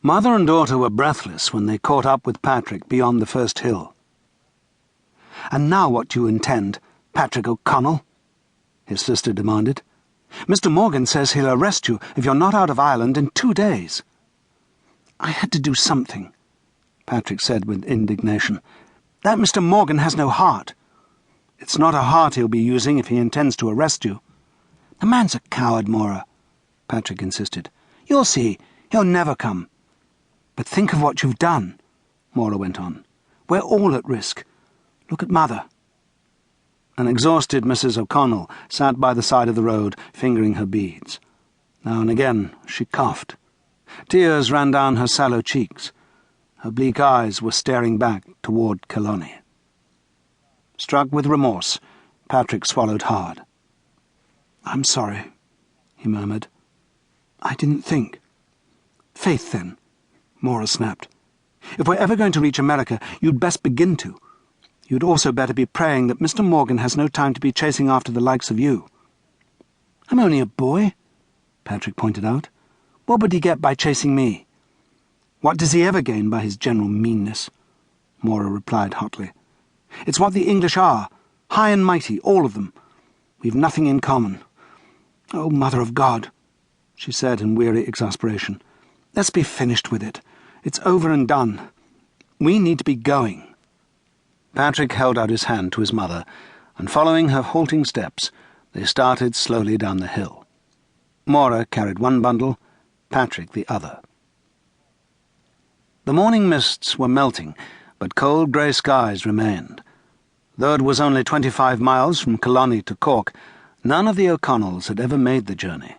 Mother and daughter were breathless when they caught up with Patrick beyond the first hill. "And now what do you intend, Patrick O'Connell?" his sister demanded. "Mr. Morgan says he'll arrest you if you're not out of Ireland in 2 days." "I had to do something," Patrick said with indignation. "That Mr. Morgan has no heart." "It's not a heart he'll be using if he intends to arrest you." "The man's a coward, Maura," Patrick insisted. "You'll see, he'll never come." "But think of what you've done," Maura went on. "We're all at risk. Look at Mother." An exhausted Mrs. O'Connell sat by the side of the road, fingering her beads. Now and again she coughed. Tears ran down her sallow cheeks. Her bleak eyes were staring back toward Killarney. Struck with remorse, Patrick swallowed hard. "I'm sorry," he murmured. "I didn't think." "Faith, then," Maura snapped. "If we're ever going to reach America, you'd best begin to. You'd also better be praying that Mr. Morgan has no time to be chasing after the likes of you." "I'm only a boy," Patrick pointed out. "What would he get by chasing me?" "What does he ever gain by his general meanness?" Maura replied hotly. "It's what the English are, high and mighty, all of them. We've nothing in common. Oh, Mother of God," she said in weary exasperation. "Let's be finished with it. It's over and done. We need to be going." Patrick held out his hand to his mother, and following her halting steps, they started slowly down the hill. Maura carried one bundle, Patrick the other. The morning mists were melting, but cold grey skies remained. Though it was only 25 miles from Killarney to Cork, none of the O'Connells had ever made the journey.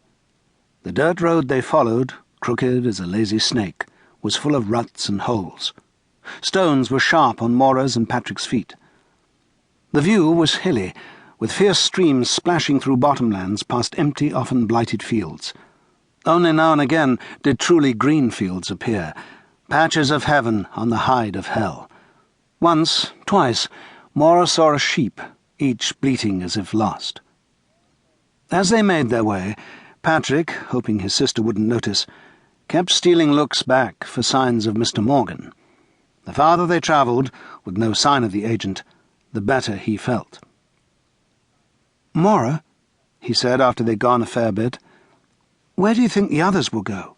The dirt road they followed, crooked as a lazy snake, was full of ruts and holes. Stones were sharp on Maura's and Patrick's feet. The view was hilly, with fierce streams splashing through bottomlands past empty, often blighted fields. Only now and again did truly green fields appear, patches of heaven on the hide of hell. Once, twice, Maura saw a sheep, each bleating as if lost. As they made their way, Patrick, hoping his sister wouldn't notice, kept stealing looks back for signs of Mr. Morgan. The farther they travelled, with no sign of the agent, the better he felt. "Maura," he said after they'd gone a fair bit, "where do you think the others will go?"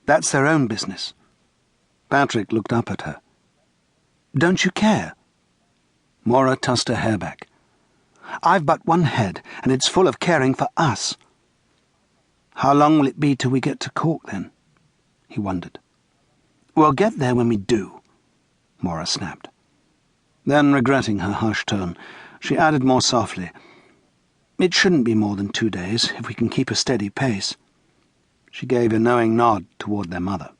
"That's their own business." Patrick looked up at her. "Don't you care?" Maura tossed her hair back. "I've but one head, and it's full of caring for us." "How long will it be till we get to Cork, then?" he wondered. "We'll get there when we do," Maura snapped. Then, regretting her harsh tone, she added more softly, "It shouldn't be more than 2 days, if we can keep a steady pace." She gave a knowing nod toward their mother.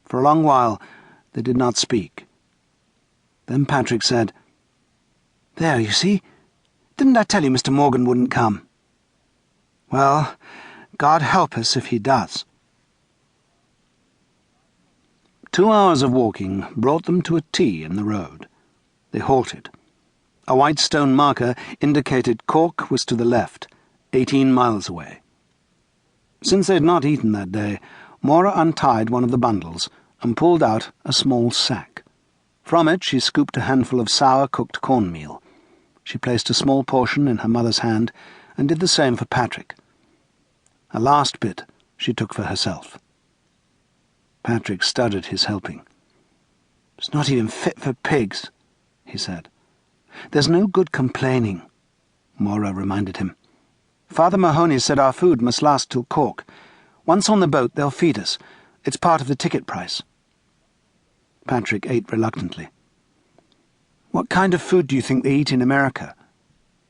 For a long while they did not speak. Then Patrick said, "There, you see? Didn't I tell you Mr. Morgan wouldn't come?" "Well, God help us if he does." 2 hours of walking brought them to a T in the road. They halted. A white stone marker indicated Cork was to the left, 18 miles away. Since they had not eaten that day, Maura untied one of the bundles and pulled out a small sack. From it she scooped a handful of sour-cooked cornmeal. She placed a small portion in her mother's hand and did the same for Patrick. A last bit she took for herself. Patrick studied his helping. "It's not even fit for pigs," he said. "There's no good complaining," Maura reminded him. "Father Mahoney said our food must last till Cork. Once on the boat, they'll feed us. It's part of the ticket price." Patrick ate reluctantly. "What kind of food do you think they eat in America?"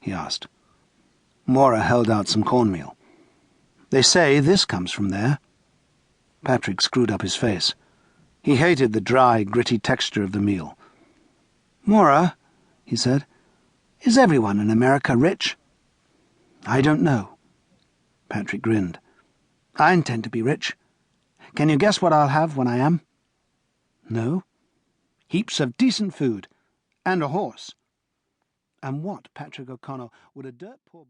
he asked. Maura held out some cornmeal. "They say this comes from there." Patrick screwed up his face. He hated the dry, gritty texture of the meal. "Maura," he said, "is everyone in America rich?" "I don't know." Patrick grinned. "I intend to be rich. Can you guess what I'll have when I am?" "No." "Heaps of decent food. And a horse." And what, Patrick O'Connell, would a dirt poor